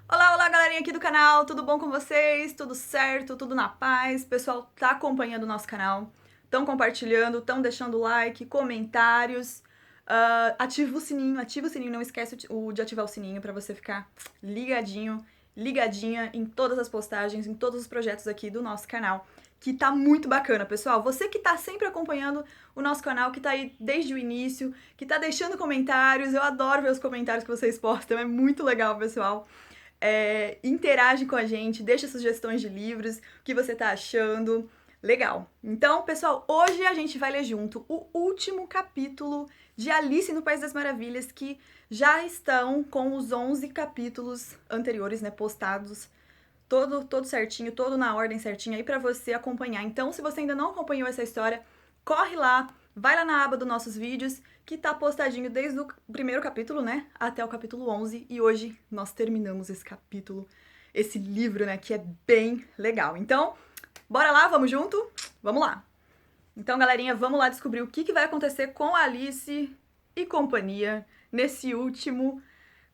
Olá, olá, galerinha aqui do canal, tudo bom com vocês? Tudo certo? Tudo na paz? O pessoal tá acompanhando o nosso canal, estão compartilhando, estão deixando like, comentários, ativa o sininho, não esquece de ativar o sininho pra você ficar ligadinho, ligadinha em todas as postagens, em todos os projetos aqui do nosso canal, que tá muito bacana, pessoal. Você que tá sempre acompanhando o nosso canal, que tá aí desde o início, que tá deixando comentários, eu adoro ver os comentários que vocês postam, é muito legal, pessoal. Interage com a gente, deixa sugestões de livros, o que você tá achando. Legal. Então, pessoal, hoje a gente vai ler junto o último capítulo de Alice no País das Maravilhas, que já estão com os 11 capítulos anteriores, né, postados, todo certinho, todo na ordem certinha aí pra você acompanhar. Então, se você ainda não acompanhou essa história, corre lá, vai lá na aba dos nossos vídeos, que tá postadinho desde o primeiro capítulo, né, até o capítulo 11, e hoje nós terminamos esse capítulo, esse livro, né, que é bem legal. Então, bora lá, vamos junto? Vamos lá. Então, galerinha, vamos lá descobrir o que vai acontecer com a Alice e companhia nesse último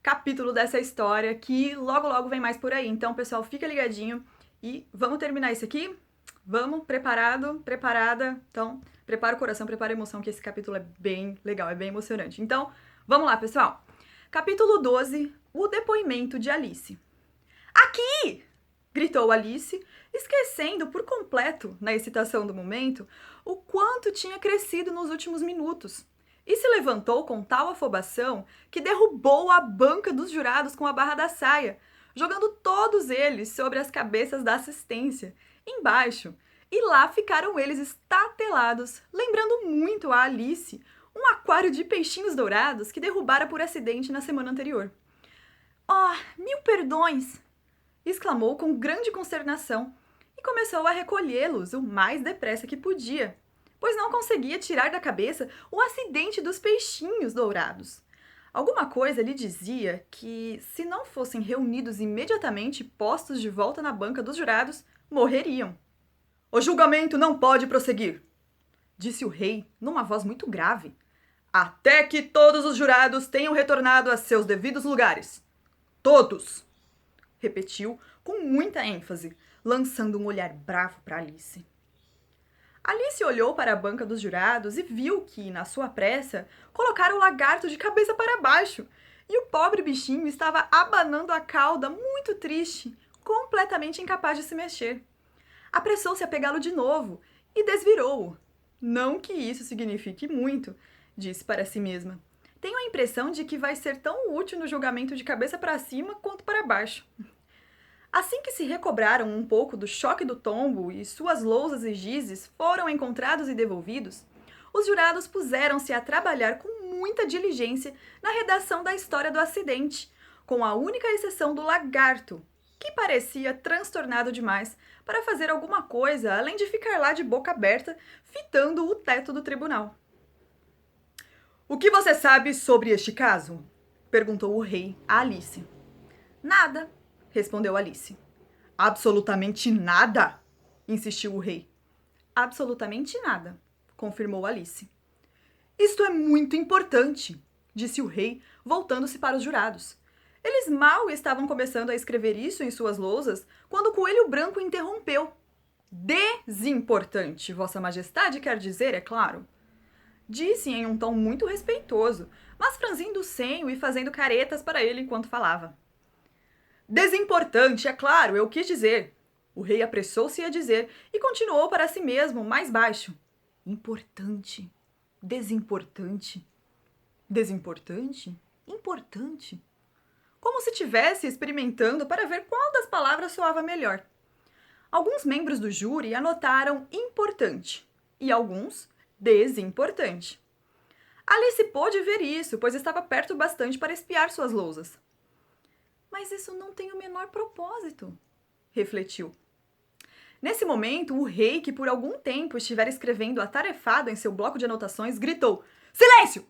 capítulo dessa história, que logo logo vem mais por aí. Então, pessoal, fica ligadinho e vamos terminar isso aqui? Vamos? Preparado? Preparada? Então, prepara o coração, prepara a emoção, que esse capítulo é bem legal, é bem emocionante. Então, vamos lá, pessoal. Capítulo 12, o depoimento de Alice. Aqui! Gritou Alice, esquecendo por completo, na excitação do momento, o quanto tinha crescido nos últimos minutos. E se levantou com tal afobação que derrubou a banca dos jurados com a barra da saia, jogando todos eles sobre as cabeças da assistência, embaixo. E lá ficaram eles estatelados, lembrando muito a Alice um aquário de peixinhos dourados que derrubara por acidente na semana anterior. Oh, mil perdões! Exclamou com grande consternação e começou a recolhê-los o mais depressa que podia, pois não conseguia tirar da cabeça o acidente dos peixinhos dourados. Alguma coisa lhe dizia que, se não fossem reunidos imediatamente e postos de volta na banca dos jurados, morreriam. O julgamento não pode prosseguir, disse o rei numa voz muito grave, até que todos os jurados tenham retornado a seus devidos lugares. Todos! Repetiu com muita ênfase, lançando um olhar bravo para Alice. Alice olhou para a banca dos jurados e viu que, na sua pressa, colocaram o lagarto de cabeça para baixo, e o pobre bichinho estava abanando a cauda, muito triste, completamente incapaz de se mexer. Apressou-se a pegá-lo de novo e desvirou-o. Não que isso signifique muito, disse para si mesma. Tenho a impressão de que vai ser tão útil no julgamento de cabeça para cima quanto para baixo. Assim que se recobraram um pouco do choque do tombo e suas lousas e gizes foram encontrados e devolvidos, os jurados puseram-se a trabalhar com muita diligência na redação da história do acidente, com a única exceção do lagarto, que parecia transtornado demais para fazer alguma coisa além de ficar lá de boca aberta, fitando o teto do tribunal. O que você sabe sobre este caso? Perguntou o rei a Alice. Nada, respondeu Alice. Absolutamente nada? Insistiu o rei. Absolutamente nada, confirmou Alice. Isto é muito importante, disse o rei, voltando-se para os jurados. Eles mal estavam começando a escrever isso em suas lousas quando o coelho branco interrompeu. Desimportante, Vossa Majestade quer dizer, é claro. Disse em um tom muito respeitoso, mas franzindo o senho e fazendo caretas para ele enquanto falava. Desimportante, é claro, eu quis dizer. O rei apressou-se a dizer e continuou para si mesmo, mais baixo. Importante. Desimportante. Desimportante? Importante. Como se estivesse experimentando para ver qual das palavras soava melhor. Alguns membros do júri anotaram importante e alguns desimportante. Alice pôde ver isso, pois estava perto bastante para espiar suas lousas. Mas isso não tem o menor propósito, refletiu. Nesse momento, o rei, que por algum tempo estivera escrevendo atarefado em seu bloco de anotações, gritou: Silêncio!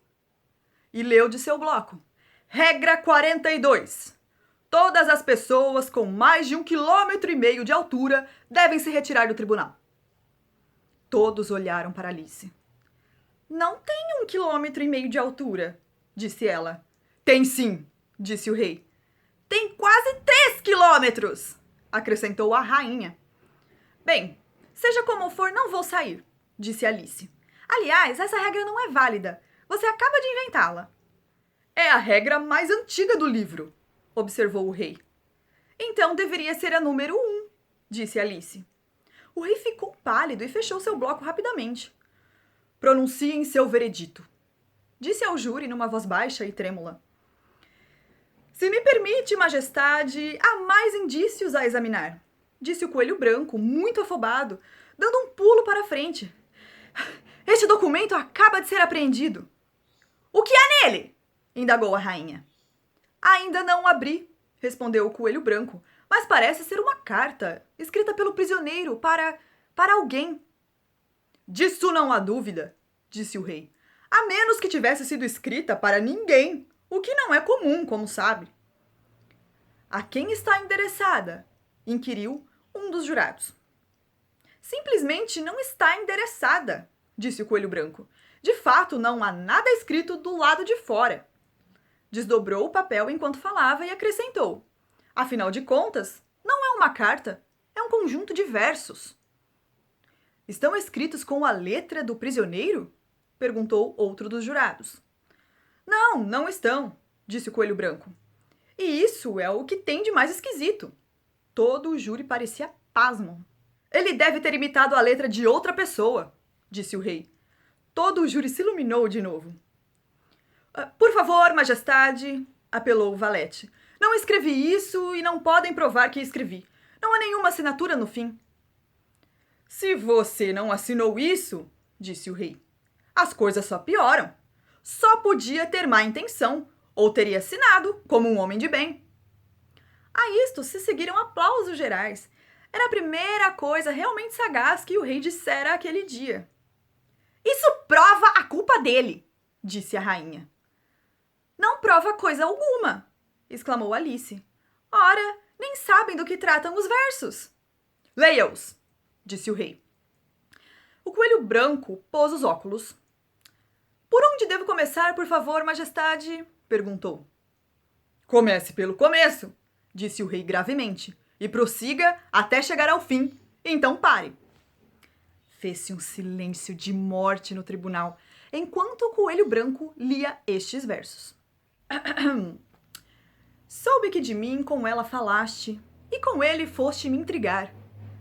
E leu de seu bloco: Regra 42. Todas as pessoas com mais de 1,5 km de altura devem se retirar do tribunal. Todos olharam para Alice. Não tem 1,5 km de altura, disse ela. Tem sim, disse o rei. Tem quase 3 quilômetros! Acrescentou a rainha. Bem, seja como for, não vou sair, disse Alice. Aliás, essa regra não é válida. Você acaba de inventá-la. É a regra mais antiga do livro, observou o rei. Então deveria ser a número 1, disse Alice. O rei ficou pálido e fechou seu bloco rapidamente. Pronunciem seu veredito, disse ao júri numa voz baixa e trêmula. Se me permite, majestade, há mais indícios a examinar, disse o coelho branco, muito afobado, dando um pulo para a frente. Este documento acaba de ser apreendido. O que há nele? Indagou a rainha. Ainda não o abri, respondeu o coelho branco, mas parece ser uma carta, escrita pelo prisioneiro para alguém. Disso não há dúvida, disse o rei, a menos que tivesse sido escrita para ninguém, o que não é comum, como sabe. A quem está endereçada? Inquiriu um dos jurados. Simplesmente não está endereçada, disse o coelho branco. De fato, não há nada escrito do lado de fora. Desdobrou o papel enquanto falava e acrescentou. Afinal de contas, não é uma carta, é um conjunto de versos. Estão escritos com a letra do prisioneiro? Perguntou outro dos jurados. Não, não estão, disse o coelho branco. E isso é o que tem de mais esquisito. Todo o júri parecia pasmo. Ele deve ter imitado a letra de outra pessoa, disse o rei. Todo o júri se iluminou de novo. Por favor, majestade, apelou o valete. Não escrevi isso e não podem provar que escrevi. Não há nenhuma assinatura no fim. Se você não assinou isso, disse o rei, as coisas só pioram. Só podia ter má intenção, ou teria assinado como um homem de bem. A isto se seguiram aplausos gerais. Era a primeira coisa realmente sagaz que o rei dissera aquele dia. Isso prova a culpa dele, disse a rainha. Não prova coisa alguma, exclamou Alice. Ora, nem sabem do que tratam os versos. Leia-os, disse o rei. O coelho branco pôs os óculos. Por onde devo começar, por favor, majestade? Perguntou. Comece pelo começo, disse o rei gravemente, e prossiga até chegar ao fim. Então pare. Fez-se um silêncio de morte no tribunal, enquanto o coelho branco lia estes versos. Soube que de mim com ela falaste, e com ele foste me intrigar.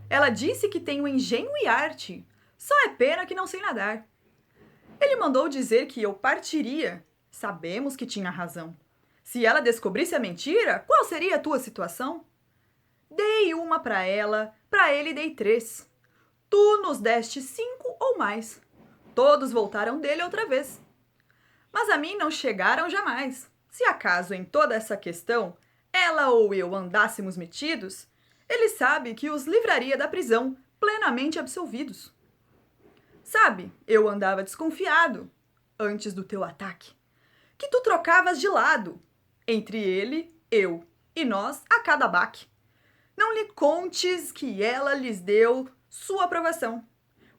Ela disse que tenho engenho e arte, só é pena que não sei nadar. Ele mandou dizer que eu partiria. Sabemos que tinha razão. Se ela descobrisse a mentira, qual seria a tua situação? Dei uma para ela, para ele dei 3. Tu nos deste 5 ou mais. Todos voltaram dele outra vez. Mas a mim não chegaram jamais. Se acaso em toda essa questão ela ou eu andássemos metidos, ele sabe que os livraria da prisão, plenamente absolvidos. Sabe, eu andava desconfiado, antes do teu ataque, que tu trocavas de lado, entre ele, eu e nós a cada baque. Não lhe contes que ela lhes deu sua aprovação,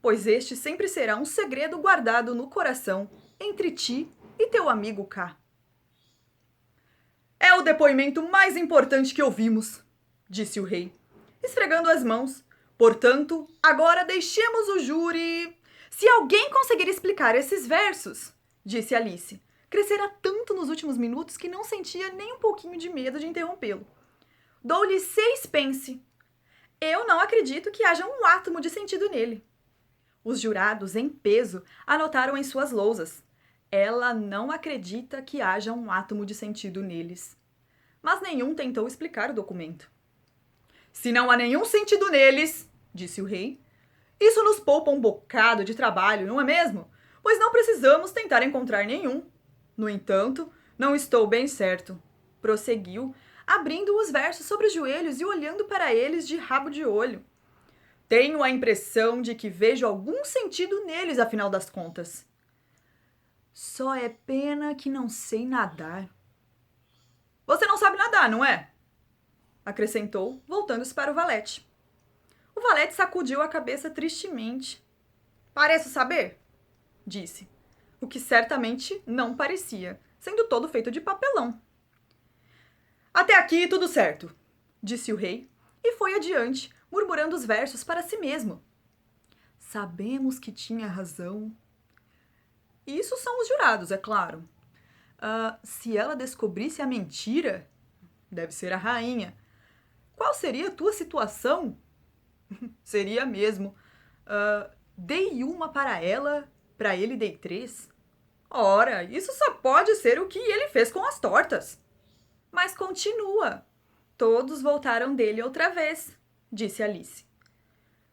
pois este sempre será um segredo guardado no coração entre ti e teu amigo K. É o depoimento mais importante que ouvimos, disse o rei, esfregando as mãos. Portanto, agora deixemos o júri. Se alguém conseguir explicar esses versos, disse Alice, crescera tanto nos últimos minutos que não sentia nem um pouquinho de medo de interrompê-lo. Dou-lhe 6 pence. Eu não acredito que haja um átomo de sentido nele. Os jurados, em peso, anotaram em suas lousas. Ela não acredita que haja um átomo de sentido neles. Mas nenhum tentou explicar o documento. Se não há nenhum sentido neles, disse o rei, isso nos poupa um bocado de trabalho, não é mesmo? Pois não precisamos tentar encontrar nenhum. No entanto, não estou bem certo, prosseguiu, abrindo os versos sobre os joelhos e olhando para eles de rabo de olho. Tenho a impressão de que vejo algum sentido neles, afinal das contas. Só é pena que não sei nadar. Você não sabe nadar, não é? Acrescentou, voltando-se para o valete. O valete sacudiu a cabeça tristemente. Pareço saber, disse, o que certamente não parecia, sendo todo feito de papelão. Até aqui tudo certo, disse o rei, e foi adiante, murmurando os versos para si mesmo. Sabemos que tinha razão. Isso são os jurados, é claro. Se ela descobrisse a mentira, deve ser a rainha. Qual seria a tua situação? Seria mesmo. Dei uma para ela, para ele dei 3. Ora, isso só pode ser o que ele fez com as tortas. Mas continua. Todos voltaram dele outra vez, disse Alice.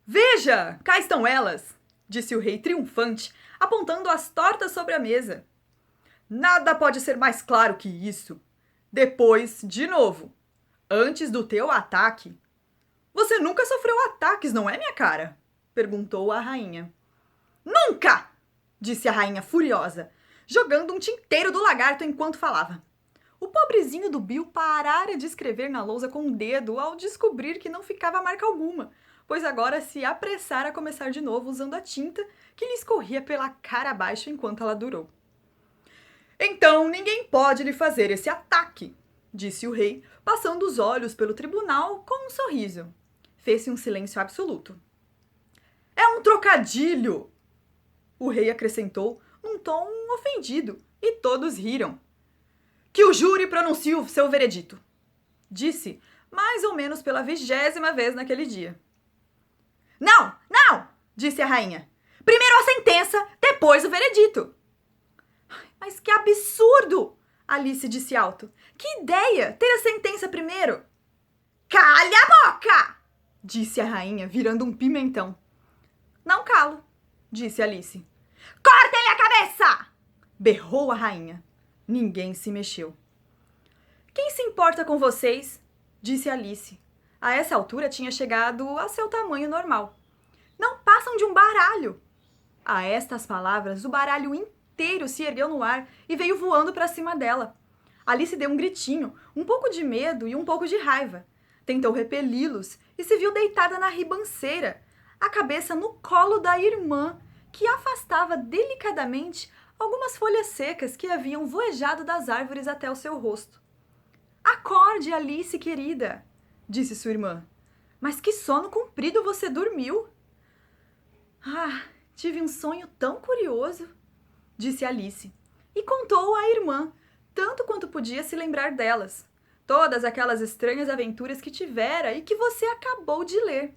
Veja, cá estão elas, disse o rei triunfante, apontando as tortas sobre a mesa. Nada pode ser mais claro que isso. Depois, de novo, antes do teu ataque. Você nunca sofreu ataques, não é, minha cara? Perguntou a rainha. Nunca! Disse a rainha furiosa, jogando um tinteiro do lagarto enquanto falava. O pobrezinho do Bill parara de escrever na lousa com o dedo ao descobrir que não ficava marca alguma, pois agora se apressara a começar de novo usando a tinta que lhe escorria pela cara abaixo enquanto ela durou. Então ninguém pode lhe fazer esse ataque, disse o rei, passando os olhos pelo tribunal com um sorriso. Fez-se um silêncio absoluto. É um trocadilho! O rei acrescentou num tom ofendido, e todos riram. Que o júri pronuncie o seu veredito, disse, mais ou menos pela 20ª vez naquele dia. Não, não, disse a rainha. Primeiro a sentença, depois o veredito. Mas que absurdo! Alice disse alto. Que ideia, ter a sentença primeiro. Calha a boca! Disse a rainha, virando um pimentão. Não calo, disse Alice. Cortem-lhe a cabeça! Berrou a rainha. Ninguém se mexeu. Quem se importa com vocês? Disse Alice. A essa altura tinha chegado a seu tamanho normal. Não passam de um baralho. A estas palavras, o baralho inteiro se ergueu no ar e veio voando para cima dela. Alice deu um gritinho, um pouco de medo e um pouco de raiva. Tentou repeli-los e se viu deitada na ribanceira, a cabeça no colo da irmã, que afastava delicadamente algumas folhas secas que haviam voejado das árvores até o seu rosto. Acorde, Alice, querida, disse sua irmã. Mas que sono comprido você dormiu! Tive um sonho tão curioso, disse Alice, e contou à irmã, tanto quanto podia se lembrar delas, todas aquelas estranhas aventuras que tivera e que você acabou de ler.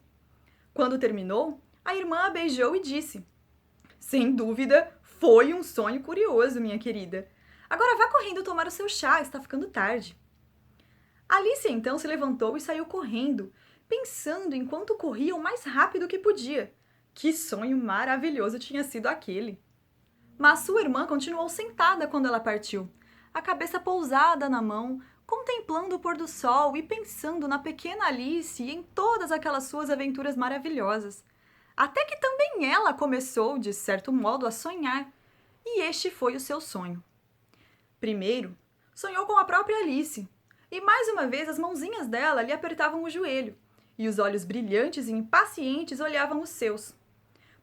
Quando terminou, a irmã a beijou e disse: Sem dúvida, foi um sonho curioso, minha querida. Agora vá correndo tomar o seu chá, está ficando tarde. Alice então se levantou e saiu correndo, pensando enquanto corria o mais rápido que podia. Que sonho maravilhoso tinha sido aquele! Mas sua irmã continuou sentada quando ela partiu, a cabeça pousada na mão, contemplando o pôr do sol e pensando na pequena Alice e em todas aquelas suas aventuras maravilhosas. Até que também ela começou, de certo modo, a sonhar, e este foi o seu sonho. Primeiro, sonhou com a própria Alice, e mais uma vez as mãozinhas dela lhe apertavam o joelho, e os olhos brilhantes e impacientes olhavam os seus.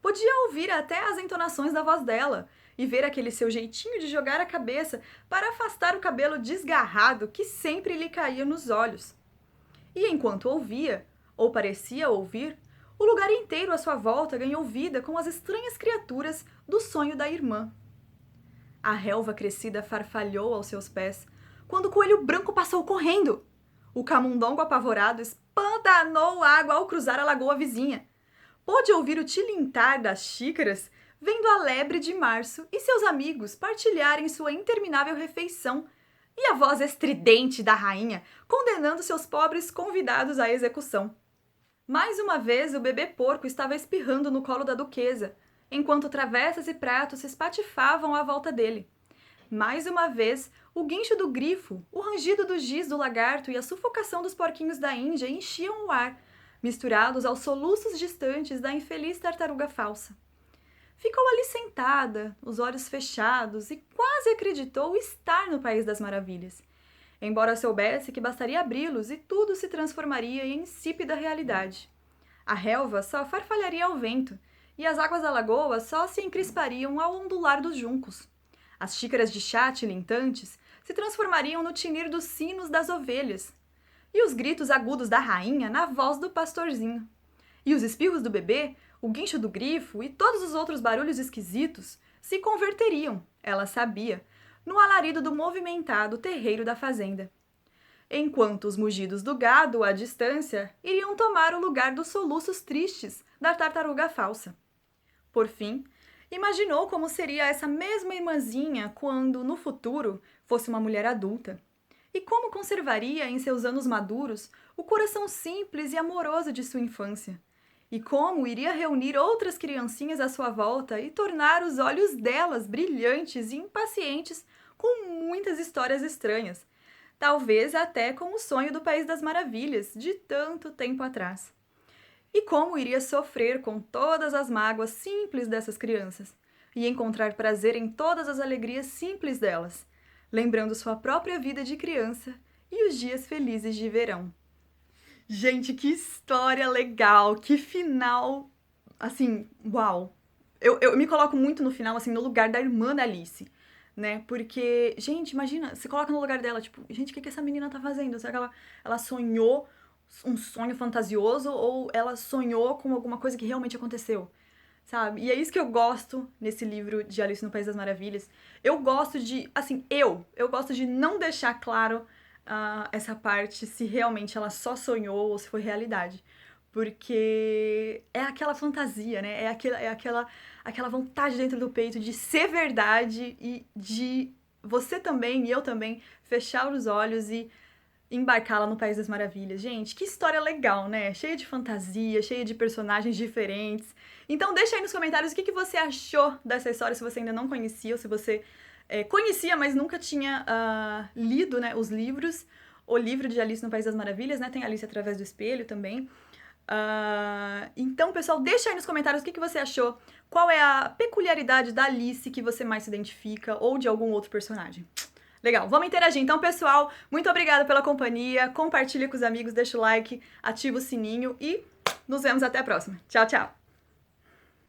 Podia ouvir até as entonações da voz dela, e ver aquele seu jeitinho de jogar a cabeça para afastar o cabelo desgarrado que sempre lhe caía nos olhos. E enquanto ouvia, ou parecia ouvir, o lugar inteiro à sua volta ganhou vida com as estranhas criaturas do sonho da irmã. A relva crescida farfalhou aos seus pés, quando o coelho branco passou correndo. O camundongo apavorado espantanou água ao cruzar a lagoa vizinha. Pôde ouvir o tilintar das xícaras, vendo a lebre de março e seus amigos partilharem sua interminável refeição, e a voz estridente da rainha condenando seus pobres convidados à execução. Mais uma vez o bebê porco estava espirrando no colo da duquesa, enquanto travessas e pratos se espatifavam à volta dele. Mais uma vez, o guincho do grifo, o rangido do giz do lagarto e a sufocação dos porquinhos da Índia enchiam o ar, misturados aos soluços distantes da infeliz tartaruga falsa. Ficou ali sentada, os olhos fechados, e quase acreditou estar no País das Maravilhas, embora soubesse que bastaria abri-los e tudo se transformaria em insípida realidade. A relva só farfalharia ao vento, e as águas da lagoa só se encrispariam ao ondular dos juncos. As xícaras de chá tilintantes se transformariam no tinir dos sinos das ovelhas, e os gritos agudos da rainha na voz do pastorzinho. E os espirros do bebê, o guincho do grifo e todos os outros barulhos esquisitos se converteriam, ela sabia, no alarido do movimentado terreiro da fazenda. Enquanto os mugidos do gado, à distância, iriam tomar o lugar dos soluços tristes da tartaruga falsa. Por fim, imaginou como seria essa mesma irmãzinha quando, no futuro, fosse uma mulher adulta. E como conservaria em seus anos maduros o coração simples e amoroso de sua infância. E como iria reunir outras criancinhas à sua volta e tornar os olhos delas brilhantes e impacientes com muitas histórias estranhas. Talvez até com o sonho do País das Maravilhas, de tanto tempo atrás. E como iria sofrer com todas as mágoas simples dessas crianças e encontrar prazer em todas as alegrias simples delas, lembrando sua própria vida de criança e os dias felizes de verão. Gente, que história legal, que final, assim, uau! Eu me coloco muito no final, assim, no lugar da irmã da Alice, né? Porque, gente, imagina, se coloca no lugar dela, tipo, gente, o que essa menina tá fazendo? Será que ela sonhou um sonho fantasioso ou ela sonhou com alguma coisa que realmente aconteceu? Sabe? E é isso que eu gosto nesse livro de Alice no País das Maravilhas. Eu gosto de, assim, eu gosto de não deixar claro essa parte se realmente ela só sonhou ou se foi realidade. Porque é aquela fantasia, né? É aquela vontade dentro do peito de ser verdade e de você também e eu também fechar os olhos e embarcá-la no País das Maravilhas. Gente, que história legal, né? Cheia de fantasia, cheia de personagens diferentes. Então deixa aí nos comentários o que você achou dessa história, se você ainda não conhecia, ou se você conhecia, mas nunca tinha lido, né, os livros. O livro de Alice no País das Maravilhas, né? Tem Alice através do espelho também. Então, pessoal, deixa aí nos comentários o que você achou. Qual é a peculiaridade da Alice que você mais se identifica ou de algum outro personagem. Legal, vamos interagir. Então, pessoal, muito obrigada pela companhia. Compartilha com os amigos, deixa o like, ativa o sininho e nos vemos até a próxima. Tchau, tchau!